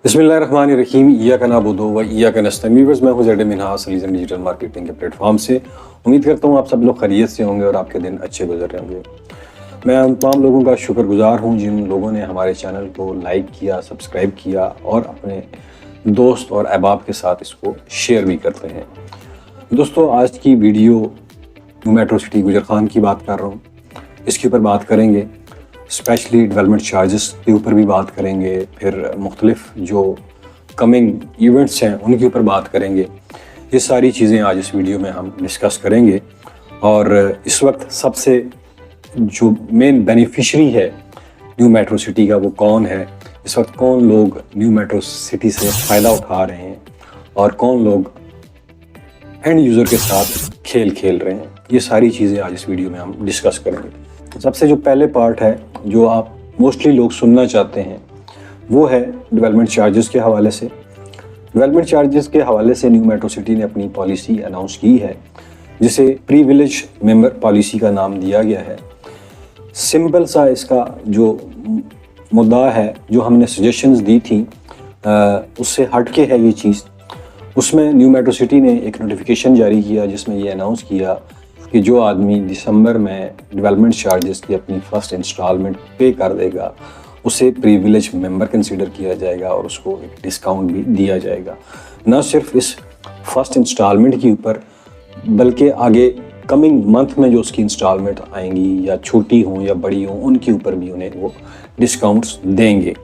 बिस्मिल्लाहिर्रहमानिर्रहीम। इय्याका नअबुदु व इय्याका नस्तईन। व्यूअर्स, मैं हूं ज़ैड मिनहास सलीज़न डिजिटल मार्केटिंग के प्लेटफॉर्म से। उम्मीद करता हूं आप सब लोग खैरियत से होंगे और आपके दिन अच्छे गुजर रहे होंगे। मैं उन तमाम लोगों का शुक्रगुजार हूं जिन लोगों ने हमारे चैनल को लाइक किया, सब्सक्राइब किया और अपने दोस्त और अहबाब के साथ इसको शेयर भी करते हैं। दोस्तों, आज की वीडियो न्यू मेट्रो सिटी गुजर खान की बात कर रहा हूँ। इसके ऊपर बात करेंगे, स्पेशली डेवलपमेंट चार्जेस के ऊपर भी बात करेंगे, फिर मुख्तलिफ जो कमिंग इवेंट्स हैं उनके ऊपर बात करेंगे। ये सारी चीज़ें आज इस वीडियो में हम डिस्कस करेंगे। और इस वक्त सबसे जो मेन बेनिफिशरी है न्यू मेट्रो सिटी का वो कौन है, इस वक्त कौन लोग न्यू मेट्रो सिटी से फ़ायदा उठा रहे हैं और कौन लोग एंड यूज़र के साथ खेल खेल रहे हैं, ये सारी चीज़ें आज इस वीडियो में हम डिस्कस करेंगे। सबसे जो पहले पार्ट है जो आप मोस्टली लोग सुनना चाहते हैं वो है डेवलपमेंट चार्जेस के हवाले से। डेवलपमेंट चार्जेस के हवाले से न्यू मेट्रो सिटी ने अपनी पॉलिसी अनाउंस की है जिसे प्रीविलेज मेंबर पॉलिसी का नाम दिया गया है। सिंपल सा इसका जो मुद्दा है, जो हमने सजेशंस दी थी उससे हट के है ये चीज़। उसमें न्यू मेट्रो सिटी ने एक नोटिफिकेशन जारी किया जिसमें ये अनाउंस किया कि जो आदमी दिसंबर में डेवलपमेंट चार्जेस की अपनी फ़र्स्ट इंस्टॉलमेंट पे कर देगा उसे प्रीविलेज मेंबर कंसीडर किया जाएगा और उसको एक डिस्काउंट भी दिया जाएगा। न सिर्फ इस फर्स्ट इंस्टॉलमेंट के ऊपर बल्कि आगे कमिंग मंथ में जो उसकी इंस्टॉलमेंट आएंगी या छोटी हों या बड़ी हों उनके ऊपर भी उन्हें वो डिस्काउंट्स देंगे।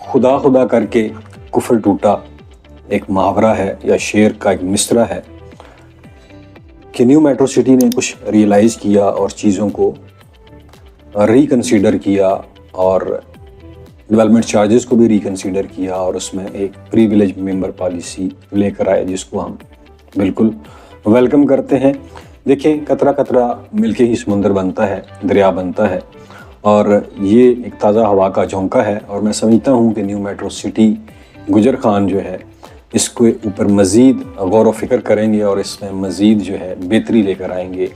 खुदा करके कुफर टूटा एक मुहावरा है या शेर का एक मिसरा है कि न्यू मेट्रो सिटी ने कुछ रियलाइज़ किया और चीज़ों को रिकंसीडर किया और डेवलपमेंट चार्जेस को भी रिकंसीडर किया और उसमें एक प्रीविलेज मेंबर पॉलिसी लेकर आए जिसको हम बिल्कुल वेलकम करते हैं। देखें, कतरा कतरा मिलके ही समुंदर बनता है, दरिया बनता है और ये एक ताज़ा हवा का झोंका है। और मैं समझता हूँ कि न्यू मेट्रो सिटी गुजर खान जो है इसके ऊपर मज़ीद गौर व फिक्र करेंगे और इसमें मज़ीद जो है बेहतरी लेकर आएंगे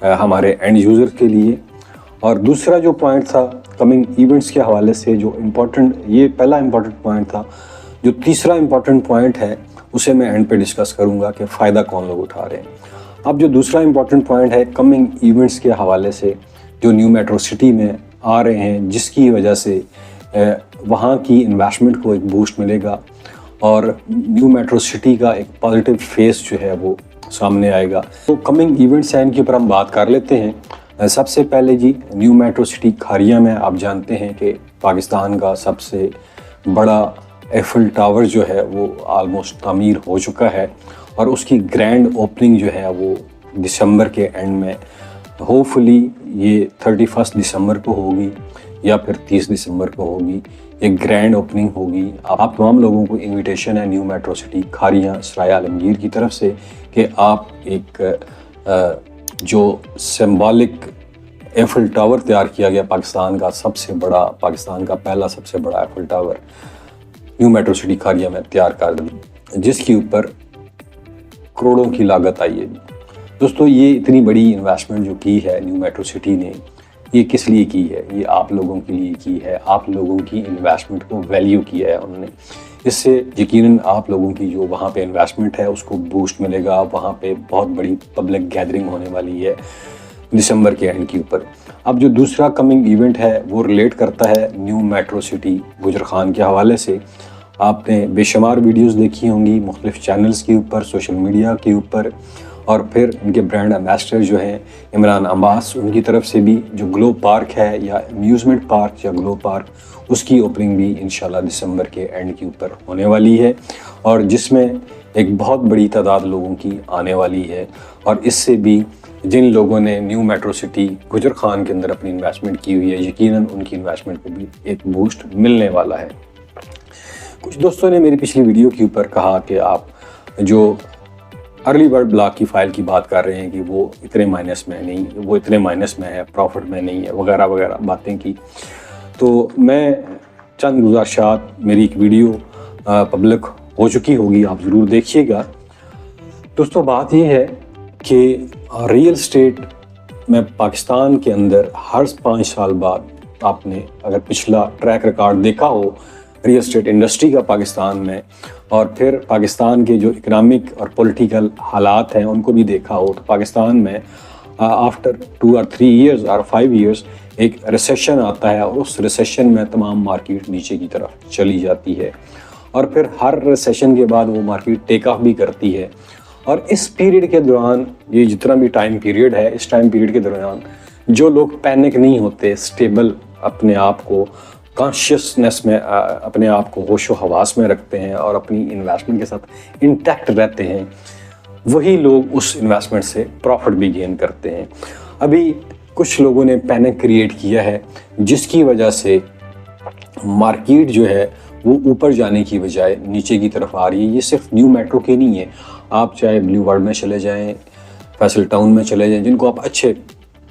हमारे एंड यूज़र के लिए। और दूसरा जो पॉइंट था कमिंग इवेंट्स के हवाले से, जो इम्पोर्टेंट, ये पहला इम्पोर्टेंट पॉइंट था। जो तीसरा इम्पोर्टेंट पॉइंट है उसे मैं एंड पे डिस्कस करूँगा कि फ़ायदा कौन लोग उठा रहे हैं। अब जो दूसरा इम्पोर्टेंट पॉइंट है कमिंग इवेंट्स के हवाले से जो न्यू मेट्रो सिटी में आ रहे हैं, जिसकी वजह से वहाँ की इन्वेस्टमेंट को एक बूस्ट मिलेगा और न्यू मेट्रो सिटी का एक पॉजिटिव फेस जो है वो सामने आएगा। तो कमिंग इवेंट्स हैं, इनके ऊपर हम बात कर लेते हैं। सबसे पहले जी, न्यू मेट्रो सिटी खारिया में आप जानते हैं कि पाकिस्तान का सबसे बड़ा एफिल टावर जो है वो आलमोस्ट तामीर हो चुका है और उसकी ग्रैंड ओपनिंग जो है वो दिसंबर के एंड में, होपफुली ये 31 दिसंबर को होगी या फिर 30 दिसंबर को होगी। एक ग्रैंड ओपनिंग होगी। आप तमाम लोगों को इनविटेशन है न्यू मेट्रो सिटी खारिया सराय आलमगीर की तरफ से कि आप एक जो सिंबॉलिक एफिल टावर तैयार किया गया, पाकिस्तान का पहला सबसे बड़ा Eiffel tower new metro city Kharia में तैयार कर दी, जिसके ऊपर करोड़ों की लागत आई है। दोस्तों, ये इतनी बड़ी इन्वेस्टमेंट जो की है न्यू मेट्रो सिटी ने, ये किस लिए की है? ये आप लोगों के लिए की है। आप लोगों की इन्वेस्टमेंट को वैल्यू किया है उन्होंने। इससे यकीनन आप लोगों की जो वहाँ पे इन्वेस्टमेंट है उसको बूस्ट मिलेगा। वहाँ पे बहुत बड़ी पब्लिक गैदरिंग होने वाली है दिसंबर के एंड के ऊपर। अब जो दूसरा कमिंग इवेंट है वो रिलेट करता है न्यू मेट्रो सिटी गुजर खान के हवाले से। आपने बेशुमार वीडियोज़ देखी होंगी मुख्तलिफ चैनल्स के ऊपर, सोशल मीडिया के ऊपर, और फिर इनके ब्रांड एम्बेसडर जो हैं इमरान अब्बास, उनकी तरफ से भी जो ग्लो पार्क है या अम्यूज़मेंट पार्क या ग्लो पार्क, उसकी ओपनिंग भी इंशाल्लाह दिसंबर के एंड के ऊपर होने वाली है और जिसमें एक बहुत बड़ी तादाद लोगों की आने वाली है। और इससे भी जिन लोगों ने न्यू मेट्रो सिटी गुजर खान के अंदर अपनी इन्वेस्टमेंट की हुई है, यकीनन उनकी इन्वेस्टमेंट को भी एक बूस्ट मिलने वाला है। कुछ दोस्तों ने मेरी पिछली वीडियो के ऊपर कहा कि आप जो अर्ली बर्ड ब्लॉक की फ़ाइल की बात कर रहे हैं कि वो इतने माइनस में नहीं, वो इतने माइनस में है, प्रॉफिट में नहीं है, वगैरह वगैरह बातें की। तो मैं चंद गुज़ारिशात, मेरी एक वीडियो पब्लिक हो चुकी होगी, आप ज़रूर देखिएगा। दोस्तों, बात ये है कि रियल एस्टेट में पाकिस्तान के अंदर हर 5 साल बाद, आपने अगर पिछला ट्रैक रिकॉर्ड देखा हो रियल एस्टेट इंडस्ट्री का पाकिस्तान में, और फिर पाकिस्तान के जो इकोनॉमिक और पॉलिटिकल हालात हैं उनको भी देखा हो, तो पाकिस्तान में आफ्टर 2 और 3 ईयर्स और 5 ईयर्स एक रिसेशन आता है, और उस रिसेशन में तमाम मार्केट नीचे की तरफ चली जाती है, और फिर हर रिसेशन के बाद वो मार्केट टेक ऑफ भी करती है। और इस पीरियड के दौरान, ये जितना भी टाइम पीरियड है, इस टाइम पीरियड के दौरान जो लोग पैनिक नहीं होते, स्टेबल अपने आप को कॉन्शियसनेस में अपने आप को होशो हवास में रखते हैं और अपनी इन्वेस्टमेंट के साथ इंटैक्ट रहते हैं, वही लोग उस इन्वेस्टमेंट से प्रॉफिट भी गेन करते हैं। अभी कुछ लोगों ने पैनिक क्रिएट किया है, जिसकी वजह से मार्केट जो है वो ऊपर जाने की बजाय नीचे की तरफ आ रही है। ये सिर्फ न्यू मेट्रो की नहीं है, आप चाहे ब्लू वर्ल्ड में चले जाएं, फैसल टाउन में चले जाएं, जिनको आप अच्छे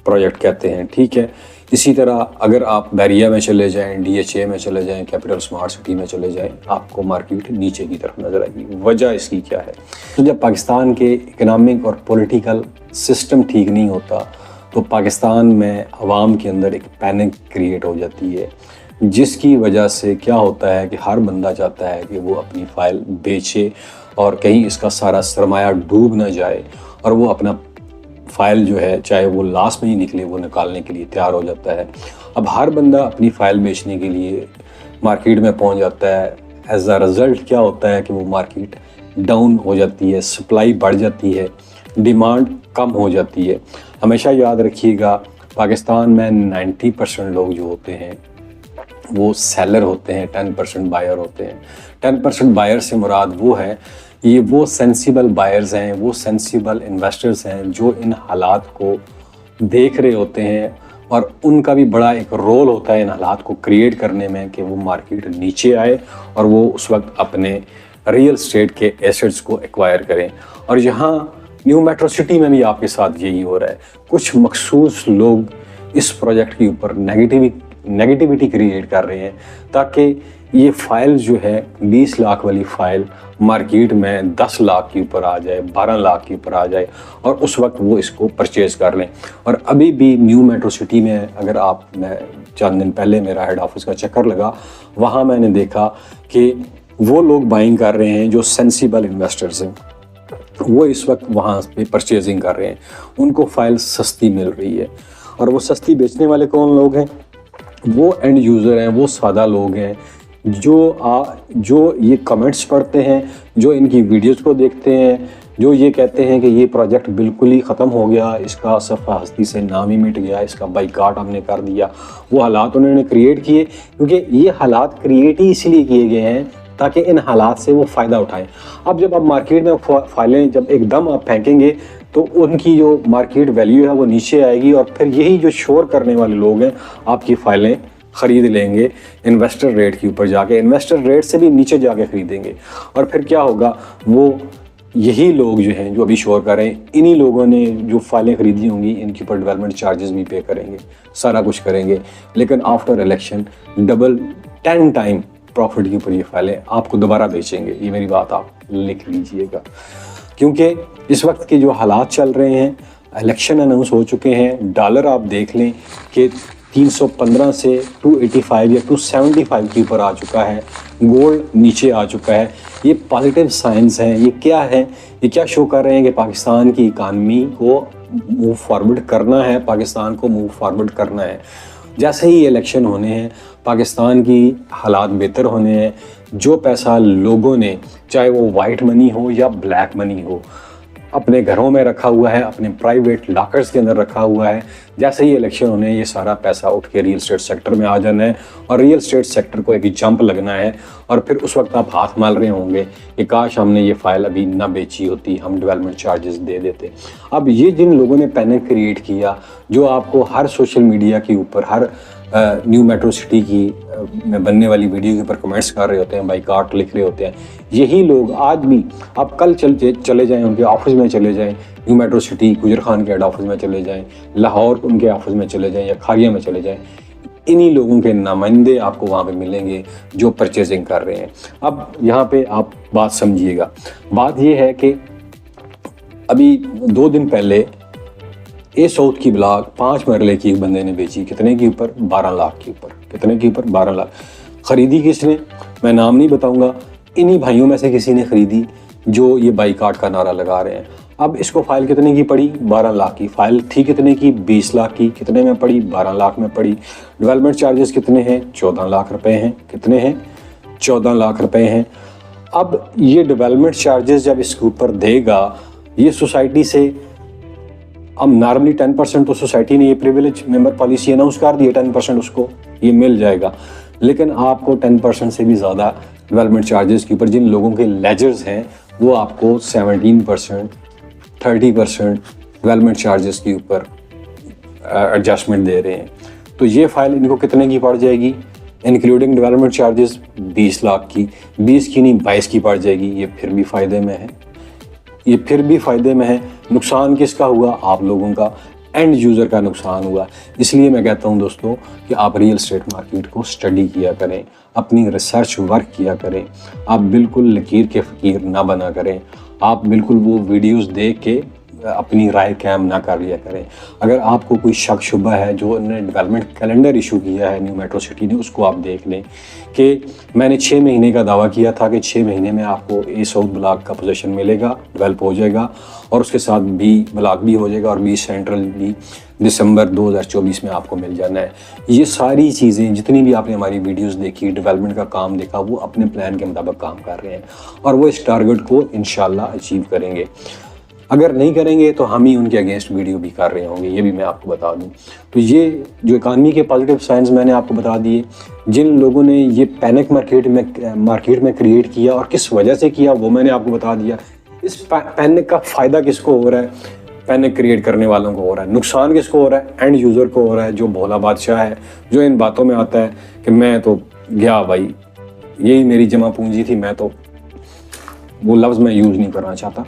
प्रोजेक्ट कहते हैं, ठीक है। इसी तरह अगर आप बैरिया में चले जाएं, DHA में चले जाएं, कैपिटल स्मार्ट सिटी में चले जाएं, आपको मार्केट नीचे की तरफ नजर आएगी। वजह इसकी क्या है? तो जब पाकिस्तान के इकोनॉमिक और पॉलिटिकल सिस्टम ठीक नहीं होता, तो पाकिस्तान में अवाम के अंदर एक पैनिक क्रिएट हो जाती है, जिसकी वजह से क्या होता है कि हर बंदा चाहता है कि वो अपनी फ़ाइल बेचे और कहीं इसका सारा सरमाया डूब ना जाए, और वो अपना फ़ाइल जो है चाहे वो लॉस में ही निकले वो निकालने के लिए तैयार हो जाता है। अब हर बंदा अपनी फ़ाइल बेचने के लिए मार्केट में पहुंच जाता है। एज अ रिज़ल्ट क्या होता है कि वो मार्केट डाउन हो जाती है, सप्लाई बढ़ जाती है, डिमांड कम हो जाती है। हमेशा याद रखिएगा, पाकिस्तान में 90% लोग जो होते हैं वो सेलर होते हैं, 10% बायर होते हैं। 10% बायर से मुराद वो है, ये वो सेंसिबल बायर्स हैं, वो सेंसिबल इन्वेस्टर्स हैं जो इन हालात को देख रहे होते हैं, और उनका भी बड़ा एक रोल होता है इन हालात को क्रिएट करने में कि वो मार्केट नीचे आए और वो उस वक्त अपने रियल एस्टेट के एसेट्स को एक्वायर करें। और यहाँ न्यू मेट्रो सिटी में भी आपके साथ यही हो रहा है। कुछ मखसूस लोग इस प्रोजेक्ट के ऊपर नेगेटिविटी क्रिएट कर रहे हैं, ताकि ये फाइल जो है 20 लाख वाली फ़ाइल मार्केट में 10 लाख के ऊपर आ जाए, 12 लाख के ऊपर आ जाए, और उस वक्त वो इसको परचेज़ कर लें। और अभी भी न्यू मेट्रो सिटी में अगर आप, मैं चंद दिन पहले मेरा हेड ऑफिस का चक्कर लगा, वहाँ मैंने देखा कि वो लोग बाइंग कर रहे हैं जो सेंसिबल इन्वेस्टर्स हैं, वो इस वक्त वहाँ पे परचेजिंग कर रहे हैं, उनको फ़ाइल सस्ती मिल रही है। और वो सस्ती बेचने वाले कौन लोग हैं? वो एंड यूज़र हैं, वो सादा लोग हैं जो ये कमेंट्स पढ़ते हैं, जो इनकी वीडियोस को देखते हैं, जो ये कहते हैं कि ये प्रोजेक्ट बिल्कुल ही ख़त्म हो गया, इसका सफ़ा हस्ती से नाम ही मिट गया, इसका बाइकाट हमने कर दिया। वो हालात उन्होंने क्रिएट किए, क्योंकि ये हालात क्रिएट ही इसलिए किए गए हैं ताकि इन हालात से वो फ़ायदा उठाएं। अब जब आप मार्केट में फाइलें जब एकदम आप फेंकेंगे, तो उनकी जो मार्केट वैल्यू है वो नीचे आएगी, और फिर यही जो शोर करने वाले लोग हैं आपकी फ़ाइलें ख़रीद लेंगे इन्वेस्टर रेट के ऊपर जाके, इन्वेस्टर रेट से भी नीचे जाके ख़रीदेंगे। और फिर क्या होगा, वो यही लोग जो हैं जो अभी शोर कर रहे हैं, इन्हीं लोगों ने जो फाइलें ख़रीदी होंगी इनके ऊपर डेवलपमेंट चार्जेस भी पे करेंगे, सारा कुछ करेंगे, लेकिन after election double 10 time profit के ऊपर ये फाइलें आपको दोबारा बेचेंगे। ये मेरी बात आप लिख लीजिएगा, क्योंकि इस वक्त के जो हालात चल रहे हैं, इलेक्शन अनाउंस हो चुके हैं, डॉलर आप देख लें कि 315 से 285 या 275 के ऊपर आ चुका है, गोल्ड नीचे आ चुका है। ये पॉजिटिव साइंस हैं। ये क्या है? ये क्या शो कर रहे हैं कि पाकिस्तान की इकानमी को मूव फॉरवर्ड करना है, पाकिस्तान को मूव फॉरवर्ड करना है। जैसे ही इलेक्शन होने हैं, पाकिस्तान की हालात बेहतर होने हैं। जो पैसा लोगों ने, चाहे वो वाइट मनी हो या ब्लैक मनी हो, अपने घरों में रखा हुआ है, अपने प्राइवेट लॉकर्स के अंदर रखा हुआ है, जैसे ही इलेक्शन होने हैं ये सारा पैसा उठ के रियल एस्टेट सेक्टर में आ जाना है, और रियल एस्टेट सेक्टर को एक जंप लगना है। और फिर उस वक्त आप हाथ मार रहे होंगे कि काश हमने ये फाइल अभी ना बेची होती, हम डेवलपमेंट चार्जेस दे देते। अब ये जिन लोगों ने पैनिक क्रिएट किया, जो आपको हर सोशल मीडिया के ऊपर, हर न्यू मेट्रो सिटी की में बनने वाली वीडियो के ऊपर कमेंट्स कर रहे होते हैं, बाइकाट लिख रहे होते हैं, यही लोग आज भी, आप कल चले जाएं उनके ऑफिस में चले जाएं, न्यू मेट्रो सिटी गुजर खान के हेड ऑफिस में चले जाएं, लाहौर उनके ऑफिस में चले जाएं या खारिया में चले जाएं, इन्हीं लोगों के नुमाइंदे आपको वहाँ पे मिलेंगे जो परचेजिंग कर रहे हैं। अब यहाँ पे आप बात समझिएगा। बात ये है कि अभी 2 दिन पहले ए साउथ की ब्लॉक 5 मरले की एक बंदे ने बेची, कितने के ऊपर? 12 लाख के ऊपर। कितने के ऊपर? 12 लाख। ख़रीदी किसने, मैं नाम नहीं बताऊंगा, इन्हीं भाइयों में से किसी ने ख़रीदी जो ये बाइकाट का नारा लगा रहे हैं। अब इसको फ़ाइल कितने की पड़ी, 12 लाख की। फ़ाइल थी कितने की, 20 लाख की। कितने में पड़ी, 12 लाख में पड़ी। डेवलपमेंट चार्जेस कितने हैं, 14 लाख रुपए हैं। कितने हैं, 14 लाख रुपए हैं। अब ये डेवलपमेंट चार्जेस जब इसके ऊपर देगा, ये सोसाइटी से, अब नॉर्मली 10% तो सोसाइटी ने ये प्रिविलेज मेंबर पॉलिसी अनाउंस कर दी है, 10% उसको ये मिल जाएगा। लेकिन आपको 10% से भी ज़्यादा डेवलपमेंट चार्जेस के ऊपर जिन लोगों के लेजर्स हैं वो आपको 17%, 30% डेवलपमेंट चार्जेस के ऊपर एडजस्टमेंट दे रहे हैं। तो ये फ़ाइल इनको कितने की पड़ जाएगी, इंक्लूडिंग डेवलपमेंट चार्जेस 20 लाख की, 20 की नहीं 22 की पड़ जाएगी। ये फिर भी फ़ायदे में है, ये फिर भी फ़ायदे में है। नुकसान किसका हुआ, आप लोगों का, एंड यूज़र का नुकसान हुआ। इसलिए मैं कहता हूं दोस्तों कि आप रियल एस्टेट मार्केट को स्टडी किया करें, अपनी रिसर्च वर्क किया करें। आप बिल्कुल लकीर के फ़कीर ना बना करें, आप बिल्कुल वो वीडियोस देख के अपनी राय कायम ना कर लिया करें। अगर आपको कोई शक शुबा है, जो उन्होंने डेवलपमेंट कैलेंडर इशू किया है न्यू मेट्रो सिटी ने, उसको आप देख लें कि मैंने 6 महीने का दावा किया था कि 6 महीने में आपको ए साउथ ब्लॉक का पोजीशन मिलेगा, डेवलप हो जाएगा, और उसके साथ बी ब्लॉक भी हो जाएगा और बी सेंट्रल भी दिसंबर 2024 में आपको मिल जाना है। ये सारी चीज़ें जितनी भी आपने हमारी वीडियोस देखी, डेवलपमेंट का काम देखा, वो अपने प्लान के मुताबिक काम कर रहे हैं और वो इस टारगेट को इंशाल्लाह अचीव करेंगे। अगर नहीं करेंगे तो हम ही उनके अगेंस्ट वीडियो भी कर रहे होंगे, ये भी मैं आपको बता दूं। तो ये जो इकानमी के पॉजिटिव साइंस मैंने आपको बता दिए, जिन लोगों ने ये पैनिक मार्केट में क्रिएट किया और किस वजह से किया वो मैंने आपको बता दिया। इस पैनिक का फ़ायदा किसको हो रहा है, पैनिक क्रिएट करने वालों को हो रहा है। नुकसान किसको हो रहा है, एंड यूज़र को हो रहा है, जो भोला बादशाह है, जो इन बातों में आता है कि मैं तो गया भाई, यही मेरी जमा पूंजी थी, मैं तो, वो लफ्ज़ मैं यूज़ नहीं करना चाहता।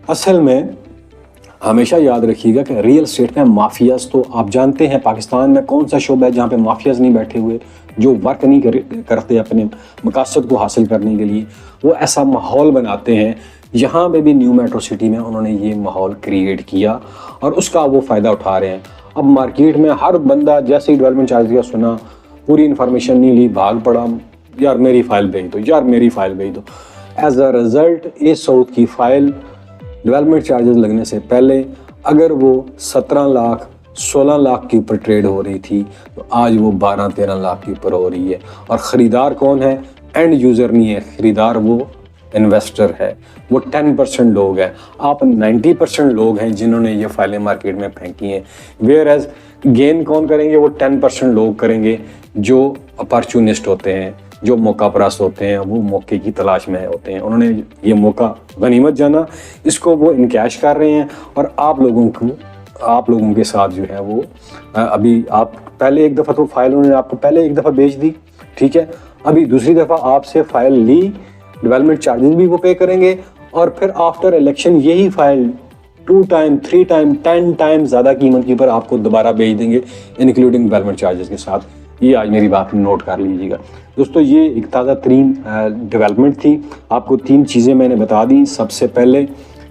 असल में हमेशा याद रखिएगा कि रियल एस्टेट में माफियाज, तो आप जानते हैं पाकिस्तान में कौन सा शोबा है जहाँ पे माफियाज नहीं बैठे हुए, जो वर्क नहीं करते अपने मकसद को हासिल करने के लिए। वो ऐसा माहौल बनाते हैं, यहाँ पे भी न्यू मेट्रो सिटी में उन्होंने ये माहौल क्रिएट किया और उसका वो फ़ायदा उठा रहे हैं। अब मार्केट में हर बंदा जैसे ही डेवलपमेंट चार्ज का सुना, पूरी इन्फॉर्मेशन नहीं ली, भाग पड़ा, यार मेरी फ़ाइल भेज दो, यार मेरी फ़ाइल भेज दो। एज अ रिज़ल्ट ए साउथ की फ़ाइल डेवलपमेंट चार्जेस लगने से पहले अगर वो 17 लाख 16 लाख के ऊपर ट्रेड हो रही थी, तो आज वो 12-13 लाख के ऊपर हो रही है। और ख़रीदार कौन है, एंड यूज़र नहीं है, ख़रीदार वो इन्वेस्टर है, वो 10% लोग हैं। आप 90% लोग हैं जिन्होंने ये फाइलें मार्केट में फेंकी हैं। वेयर एज गेन कौन करेंगे, वो 10% लोग करेंगे जो अपॉर्चुनिस्ट होते हैं, जो मौका परस्त होते हैं, वो मौके की तलाश में होते हैं। उन्होंने ये मौका गनीमत जाना, इसको वो इनकैश कर रहे हैं और आप लोगों के साथ जो है वो अभी आप पहले एक दफ़ा तो फाइल उन्होंने आपको पहले एक दफ़ा बेच दी, ठीक है, अभी दूसरी दफ़ा आपसे फाइल ली, डेवलपमेंट चार्जेस भी वो पे करेंगे और फिर आफ्टर इलेक्शन यही फाइल 2 टाइम 3 टाइम 10 टाइम ज़्यादा कीमत के ऊपर आपको दोबारा बेच देंगे, इंक्लूडिंग डेवलपमेंट चार्जेस के साथ। ये आज मेरी बात नोट कर लीजिएगा दोस्तों। ये एक ताज़ा तरीन डेवलपमेंट थी। आपको 3 चीज़ें मैंने बता दी। सबसे पहले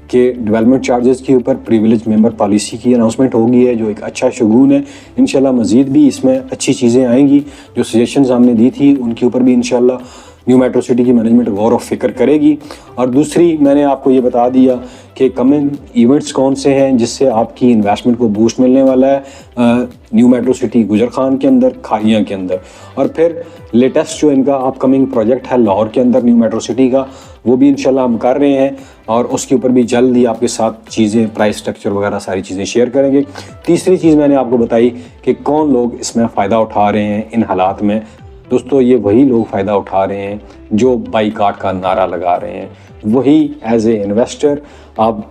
कि डेवलपमेंट चार्जेस के ऊपर प्रिविलेज मेंबर पॉलिसी की अनाउंसमेंट हो गई है, जो एक अच्छा शगुन है। इंशाल्लाह मज़ीद भी इसमें अच्छी चीज़ें आएंगी। जो सजेशंस हमने दी थी उनके ऊपर भी इंशाल्लाह न्यू मेट्रो सिटी की मैनेजमेंट गौर और फिक्र करेगी। और दूसरी मैंने आपको ये बता दिया कि कमिंग इवेंट्स कौन से हैं जिससे आपकी इन्वेस्टमेंट को बूस्ट मिलने वाला है न्यू मेट्रो सिटी गुजर खान के अंदर, खाइयाँ के अंदर। और फिर लेटेस्ट जो इनका अपकमिंग प्रोजेक्ट है लाहौर के अंदर न्यू मेट्रो सिटी का, वो भी इंशाल्लाह हम कर रहे हैं और उसके ऊपर भी जल्द ही आपके साथ चीज़ें, प्राइस स्ट्रक्चर वगैरह सारी चीज़ें शेयर करेंगे। तीसरी चीज़ मैंने आपको बताई कि कौन लोग इसमें फ़ायदा उठा रहे हैं इन हालात में। दोस्तों ये वही लोग फ़ायदा उठा रहे हैं जो बाईकाट का नारा लगा रहे हैं। वही एज ए इन्वेस्टर आप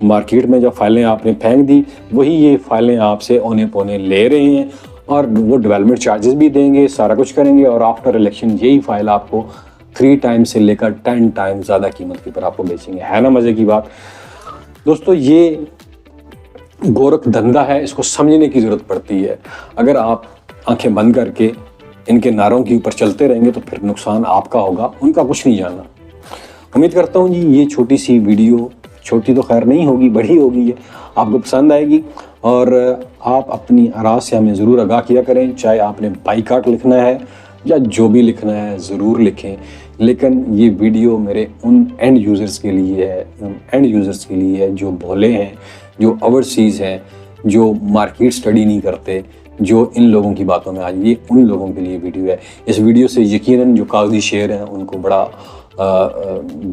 मार्केट में जब फाइलें आपने फेंक दी, वही ये फाइलें आपसे औने पौने ले रहे हैं और वो डेवलपमेंट चार्जेस भी देंगे, सारा कुछ करेंगे और आफ्टर इलेक्शन यही फाइल आपको 3 टाइम से लेकर 10 टाइम ज़्यादा कीमत के ऊपर आपको बेचेंगे। है ना मज़े की बात दोस्तों। ये गोरख धंधा है, इसको समझने की ज़रूरत पड़ती है। अगर आप आंखें बंद करके इनके नारों के ऊपर चलते रहेंगे तो फिर नुकसान आपका होगा, उनका कुछ नहीं जानना। उम्मीद करता हूँ जी ये छोटी सी वीडियो, छोटी तो खैर नहीं होगी, बड़ी होगी, है आपको पसंद आएगी और आप अपनी आराज़ से हमें ज़रूर आगाह किया करें। चाहे आपने बाईकाट लिखना है, या जो भी लिखना है ज़रूर लिखें, लेकिन ये वीडियो मेरे उन एंड यूज़र्स के लिए है जो भोले हैं, जो ओवरसीज़ हैं, जो मार्केट स्टडी नहीं करते, जो इन लोगों की बातों में आ जाए। ये उन लोगों के लिए वीडियो है। इस वीडियो से यकीनन जो कागजी शेर हैं उनको बड़ा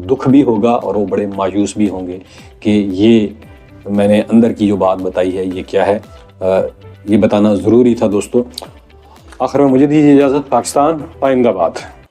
दुख भी होगा और वो बड़े मायूस भी होंगे कि ये मैंने अंदर की जो बात बताई है ये क्या है। ये बताना ज़रूरी था दोस्तों। आखिर में मुझे दीजिए इजाज़त। पाकिस्तान जिंदाबाद।